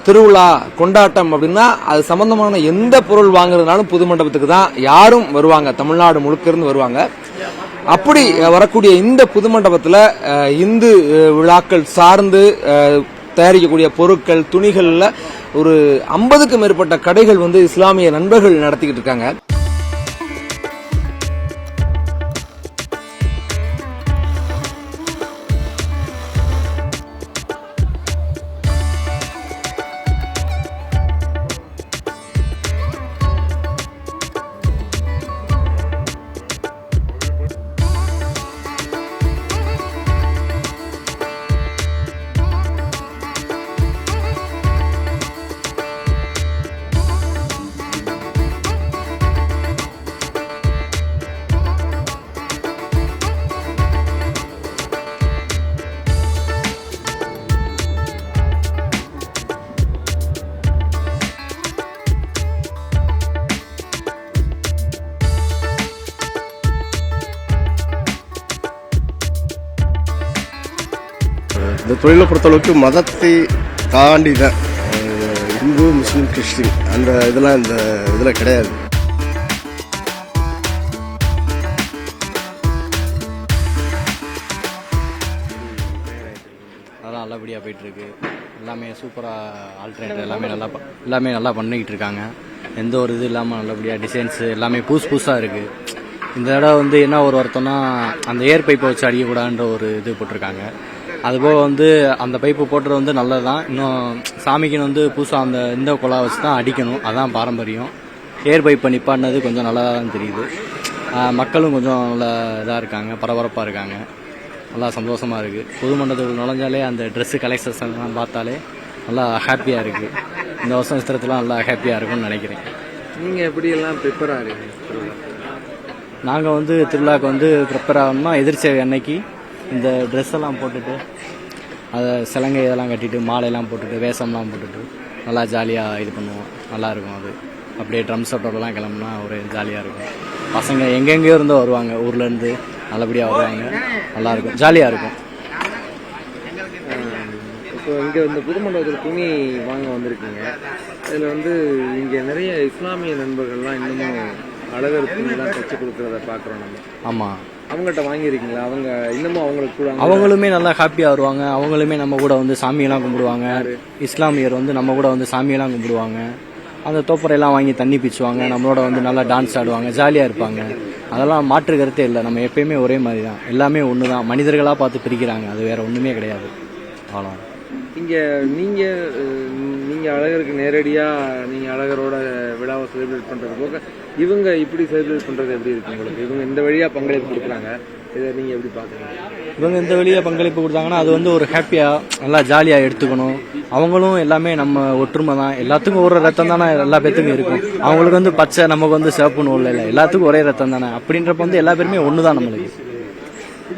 திருவிழா கொண்டாட்டம் அப்படின்னா அது சம்பந்தமான எந்த பொருள் வாங்குறதுனாலும் புது மண்டபத்துக்கு தான் யாரும் வருவாங்க, தமிழ்நாடு முழுக்க இருந்து வருவாங்க. அப்படி வரக்கூடிய இந்த புது மண்டபத்தில் இந்து விழாக்கள் சார்ந்து தயாரிக்கக்கூடிய பொருட்கள், துணிகள்ல ஒரு 50க்கும் மேற்பட்ட கடைகள் இஸ்லாமிய நண்பர்கள் நடத்திக்கிட்டு இருக்காங்க. இந்த தொழிலை பொறுத்தளவுக்கு மதத்தை தாண்டி தான் இந்து, முஸ்லீம், கிறிஸ்டின் அந்த இதெல்லாம் இந்த இதில் கிடையாது. அதெல்லாம் நல்லபடியாக போயிட்டுருக்கு. எல்லாமே சூப்பராக ஆல்டர்னேட் எல்லாமே நல்லா பண்ணிக்கிட்டு இருக்காங்க. எந்த ஒரு இது இல்லாமல் நல்லபடியாக டிசைன்ஸு எல்லாமே புதுசாக இருக்குது. இந்த இடம் என்ன ஒரு வருத்தம்னா அந்த ஏர் பைப்பை வச்சு அடிக்கக்கூடாதுன்ற ஒரு இது போட்டிருக்காங்க. அதுபோக அந்த பைப்பு போட்டுறது நல்லது தான். இன்னும் சாமிக்குன்னு புதுசாக அந்த இந்த குழா வச்சு தான் அடிக்கணும், அதுதான் பாரம்பரியம். ஏர் பைப்பை நிப்பாட்டினது கொஞ்சம் நல்லதாக தான் தெரியுது. மக்களும் கொஞ்சம் நல்லா இதாக இருக்காங்க, பரபரப்பாக இருக்காங்க, நல்லா சந்தோஷமாக இருக்குது. புது மண்டபத்துக்கு நுழைஞ்சாலே அந்த ட்ரெஸ்ஸு கலெக்ஷன்ஸ்லாம் பார்த்தாலே நல்லா ஹாப்பியாக இருக்குது. இந்த வருஷம் சித்திரத்துலாம் நல்லா ஹாப்பியாக இருக்கும்னு நினைக்கிறேன். நீங்கள் எப்படியெல்லாம் ப்ரிப்பேர் ஆகிறீங்க? நாங்கள் திருவிழாவுக்கு ப்ரிப்பேர் ஆகணும்னா எதிர்ச்சேவை அன்னைக்கு இந்த ட்ரெஸ் எல்லாம் போட்டுட்டு, அதை சிலங்கை இதெல்லாம் கட்டிட்டு, மாலையெல்லாம் போட்டுட்டு, வேஷம்லாம் போட்டுட்டு நல்லா ஜாலியாக இது பண்ணுவோம். நல்லாயிருக்கும். அது அப்படியே ட்ரம் செட்டோடலாம் கிளம்புனா ஒரு ஜாலியாக இருக்கும். பசங்க எங்கெங்கேயோ இருந்தோ வருவாங்க, ஊர்லேருந்து நல்லபடியாக வருவாங்க. நல்லாயிருக்கும், ஜாலியாக இருக்கும். இப்போ இங்கே இந்த புது மண்டபத்தில் துணி வாங்க வந்திருக்கீங்க. இதில் இங்கே நிறைய இஸ்லாமிய நண்பர்கள்லாம் இன்னமும் அழகர் துணிலாம் தைச்சு கொடுக்குறத பார்க்குறோம் நம்ம. ஆமாம், அவங்ககிட்ட வாங்கியிருக்கீங்களா? அவங்க இன்னமும் அவங்களுக்கு கூட அவங்களுமே நல்லா ஹாப்பியாக வருவாங்க. அவங்களுமே நம்ம கூட சாமியெல்லாம் கும்பிடுவாங்க. இஸ்லாமியர் நம்ம கூட சாமியெல்லாம் கும்பிடுவாங்க. அந்த தோப்பரையெல்லாம் வாங்கி தண்ணி பிச்சுவாங்க. நம்மளோட நல்லா டான்ஸ் ஆடுவாங்க, ஜாலியாக இருப்பாங்க. அதெல்லாம் மாற்று கருத்தே இல்லை. நம்ம எப்பயுமே ஒரே மாதிரி தான், எல்லாமே ஒன்று தான். மனிதர்களாக பார்த்து பிரிக்கிறாங்க, அது வேற ஒன்றுமே கிடையாது. அவ்வளோ. இங்கே நீங்கள் அழகருக்கு நேரடியாக நீங்கள் அழகரோட விழாவை செலிப்ரேட் பண்ணுறது போக இவங்க இப்படி செலிப்ரேட் பண்ணுறது எப்படி இருக்கு உங்களுக்கு? இவங்க இந்த வழியாக பங்களிப்பு கொடுக்குறாங்க, இதை நீங்கள் எப்படி பார்க்குறீங்க? இவங்க இந்த வழியாக பங்களிப்பு கொடுத்தாங்கன்னா அது ஒரு ஹாப்பியாக நல்லா ஜாலியாக எடுத்துக்கணும். அவங்களும் எல்லாமே நம்ம ஒற்றுமை தான். எல்லாத்துக்கும் ஒரு ரத்தம் தானே எல்லா பேத்துக்கும் இருக்கும். அவங்களுக்கு பச்சை, நமக்கு சிவப்புன்னு இல்லை, எல்லாத்துக்கும் ஒரே ரத்தம் தானே. அப்படின்றப்ப எல்லா பேருமே ஒன்று தான் நம்மளுக்கு.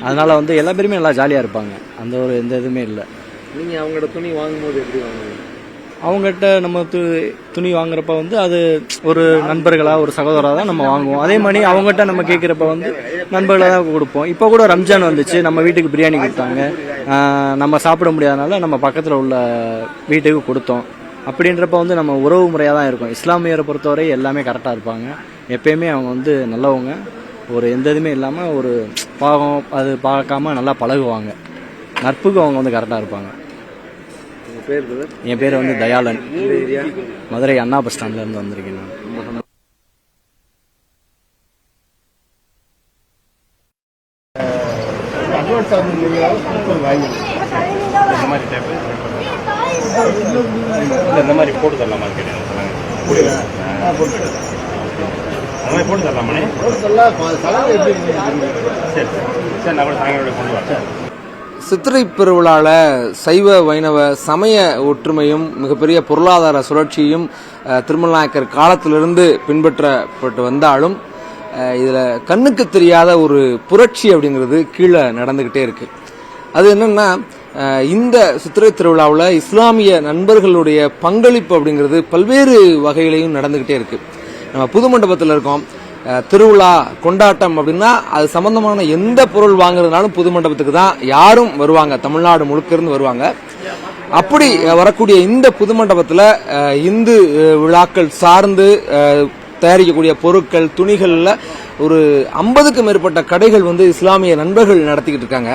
அதனால எல்லா பேருமே நல்லா ஜாலியாக இருப்பாங்க. அந்த ஒரு எந்த இதுவுமே இல்லை. நீங்கள் அவங்களோட துணி வாங்கும்போது எப்படி வாங்குவீங்க? அவங்ககிட்ட நம்ம துணி வாங்குறப்ப அது ஒரு நண்பர்களாக, ஒரு சகோதராக தான் நம்ம வாங்குவோம். அதே மாதிரி அவங்ககிட்ட நம்ம கேட்குறப்ப நண்பர்களாக தான் கொடுப்போம். இப்போ கூட ரம்ஜான் வந்துச்சு, நம்ம வீட்டுக்கு பிரியாணி கொடுத்தாங்க. நம்ம சாப்பிட முடியாதனால நம்ம பக்கத்தில் உள்ள வீட்டுக்கு கொடுத்தோம். அப்படின்றப்ப நம்ம உறவு முறையாக தான் இருக்கும். இஸ்லாமியரை பொறுத்தவரை எல்லாமே கரெக்டாக இருப்பாங்க. எப்பயுமே அவங்க நல்லவங்க. ஒரு எந்த இதுவுமே இல்லாமல் ஒரு பாவம் அது பார்க்காம நல்லா பழகுவாங்க. நட்புக்கு அவங்க கரெக்டாக இருப்பாங்க. என் பேர் தயாளன். மதுரை அண்ணா பஸ் ஸ்டாண்ட்ல இருந்து வந்திருக்கேன் நான். இந்த மாதிரி போட்டு தரலாமா? போட்டு தரலாமா? சரி சரி, நான் கூட சாயங்காலம் கொண்டு வரேன். சித்திரை பெருவிழாவில் சைவ வைணவ சமய ஒற்றுமையும் மிகப்பெரிய பொருளாதார சுழற்சியும் திருமலநாயக்கர் காலத்திலிருந்து பின்பற்றப்பட்டு வந்தாலும் இதில் கண்ணுக்கு தெரியாத ஒரு புரட்சி அப்படிங்கிறது கீழே நடந்துக்கிட்டே இருக்கு. அது என்னன்னா, இந்த சித்திரை திருவிழாவில் இஸ்லாமிய நண்பர்களுடைய பங்களிப்பு அப்படிங்கிறது பல்வேறு வகையிலையும் நடந்துக்கிட்டே இருக்கு. நம்ம புது மண்டபத்தில் இருக்கோம். திருவிழா கொண்டாட்டம் அப்படின்னா அது சம்பந்தமான எந்த பொருள் வாங்குறதுனாலும் புது மண்டபத்துக்கு தான் யாரும் வருவாங்க, தமிழ்நாடு முழுக்க இருந்து வருவாங்க. அப்படி வரக்கூடிய இந்த புது மண்டபத்தில் இந்து விழாக்கள் சார்ந்து தயாரிக்கக்கூடிய பொருட்கள் துணிகள்ல ஒரு 50க்கும் மேற்பட்ட கடைகள் வந்து இஸ்லாமிய நண்பர்கள் நடத்திக்கிட்டு இருக்காங்க.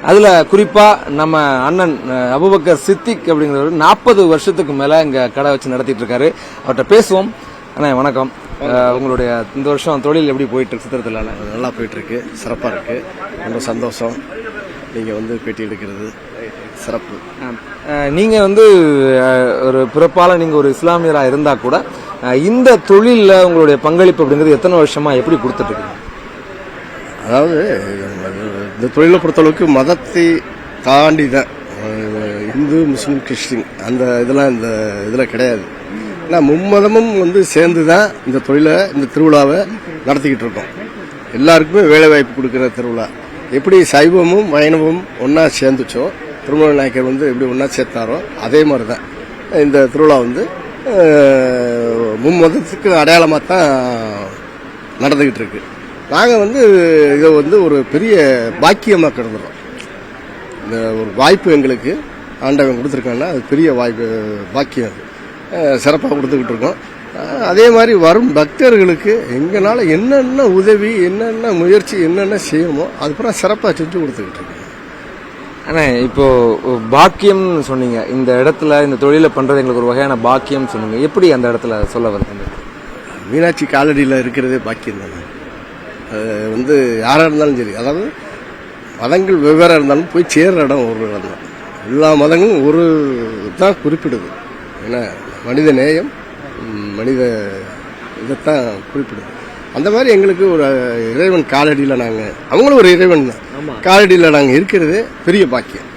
அதுல குறிப்பா நம்ம அண்ணன் அபூபக்கர் சித்திக் அப்படிங்கிறவர் 40 வருஷத்துக்கு மேல இங்க கடை வச்சு நடத்திட்டு இருக்காரு. அவர்கிட்ட பேசுவோம். அண்ணா வணக்கம். உங்களுடைய இந்த வருஷம் தொழில் எப்படி போயிட்டு இருக்கு? சித்திரத்தில் நல்லா போயிட்டு இருக்கு, சிறப்பா இருக்கு, ரொம்ப சந்தோஷம். நீங்க வந்து பேட்டி எடுக்கிறது சிறப்பு. நீங்க வந்து ஒரு பிறப்பால நீங்க ஒரு இஸ்லாமியரா இருந்தா கூட இந்த தொழில உங்களுடைய பங்களிப்பு அப்படிங்கிறது எத்தனை வருஷமா எப்படி கொடுத்துட்டு இருக்கீங்க? அதாவது இந்த தொழிலை பொறுத்தளவுக்கு மதத்தை தாண்டி தான், இந்து முஸ்லீம் கிறிஸ்டின் அந்த இதெல்லாம் இந்த இதில் கிடையாது. ஏன்னா மும்மதமும் வந்து சேர்ந்து தான் இந்த தொழிலை, இந்த திருவிழாவை நடத்திக்கிட்டு இருக்கோம். எல்லாருக்குமே வேலை வாய்ப்பு கொடுக்குற திருவிழா. எப்படி சைவமும் வைணவமும் ஒன்றா சேர்ந்துச்சோ, திருமண நாயக்கர் வந்து எப்படி ஒன்றா சேர்த்தாரோ அதே மாதிரி தான் இந்த திருவிழா வந்து மும்மதத்துக்கு அடையாளமாக தான் நடந்துக்கிட்டு இருக்கு. நாங்கள் வந்து இதை வந்து ஒரு பெரிய பாக்கியமாக கருதுறோம். இந்த ஒரு வாய்ப்பு எங்களுக்கு ஆண்டவன் கொடுத்துருக்காங்கன்னா அது பெரிய வாய்ப்பு, பாக்கியம். அது சிறப்பாக கொடுத்துக்கிட்டு இருக்கோம். அதே மாதிரி வரும் பக்தர்களுக்கு எங்களால் என்னென்ன உதவி, என்னென்ன முயற்சி, என்னென்ன செய்யணுமோ அதுக்கப்புறம் சிறப்பாக செஞ்சு கொடுத்துக்கிட்டு இருக்கோம். ஆனால் இப்போ பாக்கியம்னு சொன்னீங்க, இந்த இடத்துல இந்த தொழிலை பண்றது எங்களுக்கு ஒரு வகையான பாக்கியம் சொன்னீங்க. எப்படி அந்த இடத்துல சொல்ல வருது? மீனாட்சி காலடியில் இருக்கிறதே பாக்கியம் தானே. அது வந்து யாராக இருந்தாலும் சரி, அதாவது மதங்கள் வெவ்வேறு இருந்தாலும் போய் சேர்ற இடம் ஒரு இடம் தான். எல்லா மதங்களும் ஒரு தான் குறிப்பிடுது. ஏன்னா மனித நேயம், மனித இதைத்தான் குறிப்பிடுது. அந்த மாதிரி எங்களுக்கு ஒரு இறைவன் காலடியில் நாங்கள், அவங்களும் ஒரு இறைவன் தான், காலடியில் நாங்கள் இருக்கிறது பெரிய பாக்கியம்.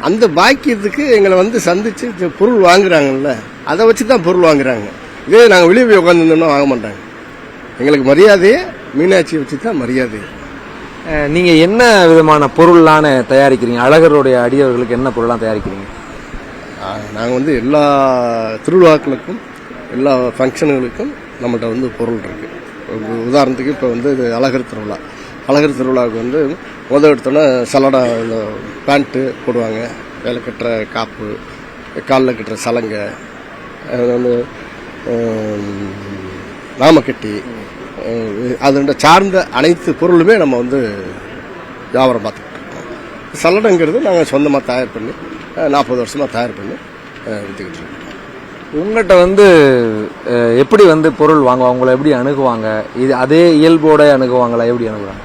அந்த பாக்கியத்துக்கு எங்களை வந்து சந்திச்சு பொருள் வாங்குறாங்கல்ல, அதை வச்சு தான் பொருள் வாங்குறாங்க. இதே நாங்கள் வெளியே போய் உட்காந்துருந்தோம்னா வாங்க மாட்டாங்க. எங்களுக்கு மரியாதையே மீனாட்சியை வச்சு தான் மரியாதை. நீங்க என்ன விதமான பொருள்லாம் தயாரிக்கிறீங்க? அழகருடைய அடியவர்களுக்கு என்ன பொருள்லாம் தயாரிக்கிறீங்க? நாங்கள் வந்து எல்லா திருவிழாக்களுக்கும் எல்லா ஃபங்க்ஷனுகளுக்கும் நம்மகிட்ட வந்து பொருள் இருக்கு. உதாரணத்துக்கு இப்போ வந்து இது அழகர் திருவிழா. அழகர் திருவிழாவுக்கு வந்து எடுத்தோன்னே சலடா பேண்ட்டு போடுவாங்க, வேலை கட்டுற காப்பு, காலில் கட்டுற சலங்கை, வந்து நாமக்கட்டி, அதோட சார்ந்த அனைத்து பொருளுமே நம்ம வந்து வியாபாரம் பார்த்துக்கிட்டு இருக்கோம். சல்லடைங்கிறது நாங்கள் சொந்தமாக தயார் பண்ணி 40 வருஷமாக தயார் பண்ணி விற்றுக்கிட்டு இருக்கோம். உங்கள்கிட்ட வந்து எப்படி வந்து பொருள் வாங்குவாங்க? உங்களை எப்படி அணுகுவாங்க? இது அதே இயல்போட அணுகுவாங்களா? எப்படி அணுகுவாங்க?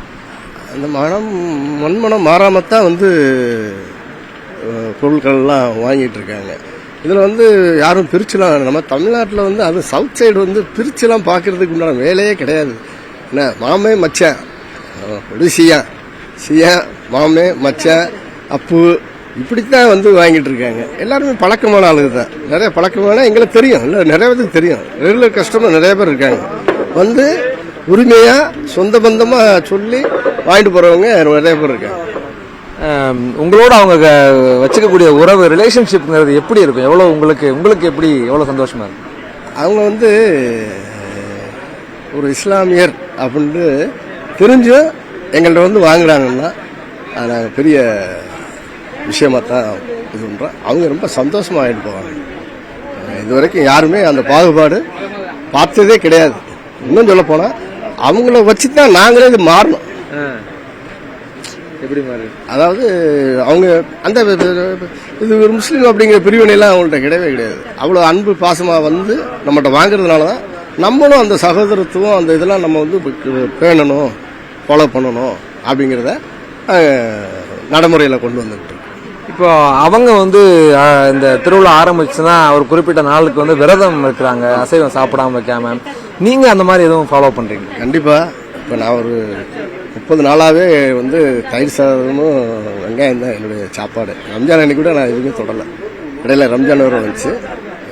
அந்த மண்மனம் மாறாமத்தான் வந்து பொருட்கள்லாம் வாங்கிட்டு இருக்காங்க. இதில் வந்து யாரும் பிரிச்சுலாம், நம்ம தமிழ்நாட்டில் வந்து அது சவுத் சைடு வந்து பிரிச்சுலாம் பார்க்கறதுக்கு உண்டான வேலையே கிடையாது. என்ன மாமே மச்சான், சியா மாமே மச்சான் அப்பு, இப்படித்தான் வந்து வாங்கிட்டு இருக்காங்க. எல்லாருமே பழக்கமான ஆளுங்க தான். நிறைய பழக்கமான எங்களுக்கு தெரியும், இல்லை நிறைய பேருக்கு தெரியும். ரெகுலர் கஸ்டமர் நிறைய பேர் இருக்காங்க. வந்து உரிமையாக சொந்த பந்தமாக சொல்லி வாங்கிட்டு போகிறவங்க நிறைய பேர் இருக்காங்க. உங்களோட அவங்க வச்சுக்கக்கூடிய உறவு, ரிலேஷன்ஷிப்ங்கிறது எப்படி இருக்கும்? எவ்வளோ உங்களுக்கு எப்படி எவ்வளோ சந்தோஷமா இருக்கும்? அவங்க வந்து ஒரு இஸ்லாமியர் அப்படின்ட்டு தெரிஞ்சும் எங்கள்கிட்ட வந்து வாங்குறாங்கன்னா அது நாங்கள் பெரிய விஷயமா தான் இது பண்ணுறோம். அவங்க ரொம்ப சந்தோஷமாக ஆகிட்டு போவாங்க. இது வரைக்கும் யாருமே அந்த பாகுபாடு பார்த்ததே கிடையாது. இன்னும் சொல்ல போனால் அவங்கள வச்சு தான் நாங்களே இது மாறணும். எப்படி மாறு? அதாவது அவங்க அந்த இது ஒரு முஸ்லீம் அப்படிங்கிற பிரிவினைலாம் அவங்கள்ட்ட கிடையவே கிடையாது. அவ்வளோ அன்பு பாசமாக வந்து நம்மகிட்ட வாங்குறதுனால தான் நம்மளும் அந்த சகோதரத்துவம் அந்த இதெல்லாம் நம்ம வந்து பேணணும், ஃபாலோ பண்ணணும் அப்படிங்கிறத நடைமுறையில் கொண்டு வந்துக்கிட்டு. இப்போ அவங்க வந்து இந்த திருவிழா ஆரம்பிச்சுன்னா ஒரு குறிப்பிட்ட நாளுக்கு வந்து விரதம் இருக்கிறாங்க, அசைவம் சாப்பிடாம வைக்காம. நீங்க அந்த மாதிரி எதுவும் ஃபாலோ பண்றீங்க? கண்டிப்பா. இப்போ நான் ஒரு 30 நாளாவே வந்து தயிர் சாதமும் வெங்காயம் தான் என்னுடைய சாப்பாடு. ரம்ஜான் அன்னைக்கு கூட நான் எதுவுமே தொடலை. இடையில ரம்ஜான் வரை வந்துச்சு,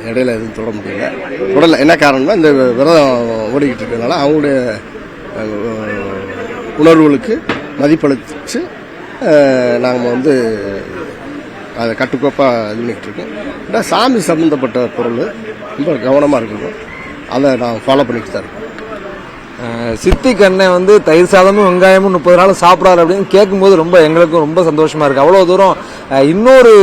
இடையில எதுவும் தொட முடியல. தொடலை என்ன காரணம்னா இந்த விரதம் ஓடிக்கிட்டு இருக்கிறதுனால அவங்களுடைய உணர்வுகளுக்கு மதிப்பளிச்சு நாங்கள் வந்து அதை கட்டுக்கோப்பாக இது பண்ணிக்கிட்டு இருக்கோம். சாமி சம்மந்தப்பட்ட பொருள் ரொம்ப கவனமாக இருக்கணும், அதை நான் ஃபாலோ பண்ணிட்டு தான் இருக்கோம். சித்திக் அண்ணன் வந்து தயிர் சாதமும் வெங்காயமும் 30 நாள் சாப்பிடாரு அப்படின்னு கேட்கும்போது ரொம்ப எங்களுக்கும் ரொம்ப சந்தோஷமா இருக்கு. அவ்வளவு தூரம் இன்னொரு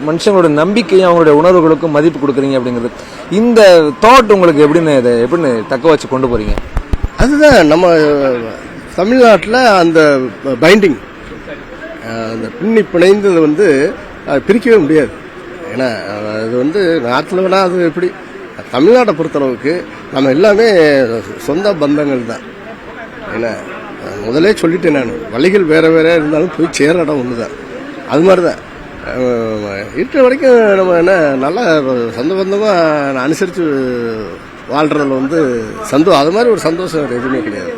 மனுஷங்களோட நம்பிக்கையும் அவங்களுடைய உணர்வுகளுக்கும் மதிப்பு கொடுக்குறீங்க அப்படிங்கிறது. இந்த தாட் உங்களுக்கு எப்படின்னு தக்க வச்சு கொண்டு போறீங்க? அதுதான் நம்ம தமிழ்நாட்டில் அந்த பைண்டிங், அந்த பின்னி பிணைந்தது வந்து பிரிக்கவே முடியாது. ஏன்னா அது வந்து நாட்டில் வேணா அது எப்படி, தமிழ்நாட்டை பொறுத்தளவுக்கு நம்ம எல்லாமே சொந்த பந்தங்கள் தான். ஏன்னா முதலே சொல்லிட்டேன் நான், வழிகள் வேற வேற இருந்தாலும் போய் சேர இடம் ஒன்று தான். அது மாதிரி தான் இருக்கிற வரைக்கும் நம்ம என்ன நல்லா சொந்த பந்தமாக அனுசரித்து வாழ்கிறதுல வந்து அது மாதிரி ஒரு சந்தோஷம் எதுவுமே கிடையாது.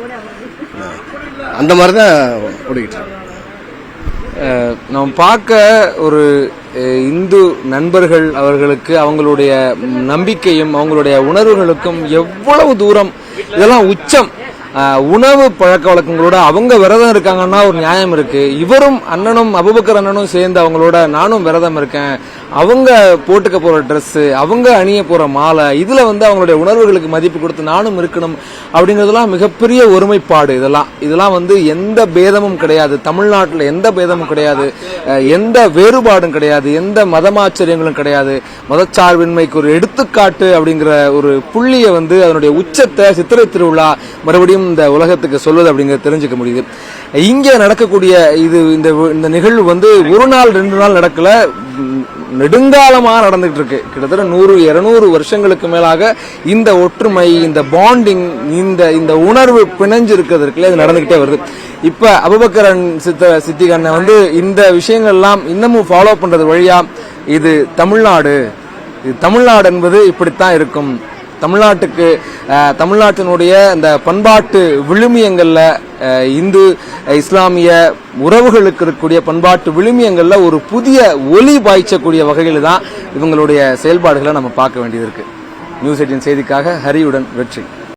அந்த மாதிரி தான் ஓடிக்கிட்டு இருக்கு. நம்ம பார்க்க ஒரு இந்து நண்பர்கள் அவர்களுக்கு அவங்களுடைய நம்பிக்கையும் அவங்களுடைய உணர்வுகளுக்கும் எவ்வளவு தூரம், இதெல்லாம் உச்சம். உணவு பழக்க வழக்கங்களோட அவங்க விரதம் இருக்காங்கன்னா ஒரு நியாயம் இருக்கு. இவரும் அண்ணனும் அபூபக்கர் அண்ணனும் சேர்ந்து அவங்களோட நானும் விரதம் இருக்கேன், அவங்க போட்டுக்க போற ட்ரெஸ், அவங்க அணிய போற மாலை, இதுல வந்து அவங்களுடைய உணர்வுகளுக்கு மதிப்பு கொடுத்து நானும் இருக்கணும் அப்படிங்கிறதுலாம் மிகப்பெரிய ஒருமைப்பாடு. இதெல்லாம் வந்து எந்த பேதமும் கிடையாது, தமிழ்நாட்டில் எந்த பேதமும் கிடையாது, எந்த வேறுபாடும் கிடையாது, எந்த மதமாச்சரியங்களும் கிடையாது. மதச்சார்பின்மைக்கு ஒரு எடுத்துக்காட்டு அப்படிங்கிற ஒரு புள்ளியை வந்து அதனுடைய உச்சத்தை சித்திரை திருவிழா மறுபடியும் இந்த உலகத்துக்கு சொல்வது அப்படிங்கிறத தெரிஞ்சுக்க முடியுது. இங்கே நடக்கக்கூடிய இந்த நிகழ்வு வந்து ஒரு நாள் 2 நாள் நடக்கல, நெடுங்காலமாக நடந்துட்டு இருக்கு. கிட்டத்தட்ட 100-200 வருஷங்களுக்கு மேலாக இந்த ஒற்றுமை, இந்த பாண்டிங், இந்த உணர்வு பிணைஞ்சு இருக்கிறதுக்குள்ள இது நடந்துகிட்டே வருது. இப்ப அபூபக்கர் சித்திக் அண்ணன் வந்து இந்த விஷயங்கள்லாம் இன்னமும் ஃபாலோ பண்றது வழியா இது தமிழ்நாடு என்பது இப்படித்தான் இருக்கும். தமிழ்நாட்டினுடைய இந்த பண்பாட்டு விழுமியங்கள்ல, இந்து இஸ்லாமிய உறவுகளுக்கு இருக்கக்கூடிய பண்பாட்டு விழுமியங்கள்ல ஒரு புதிய ஒலி பாய்ச்சக்கூடிய வகையில் தான் இவங்களுடைய செயல்பாடுகளை நம்ம பார்க்க வேண்டியது இருக்கு. நியூஸ் 18 செய்திக்காக ஹரியுடன் வெற்றி.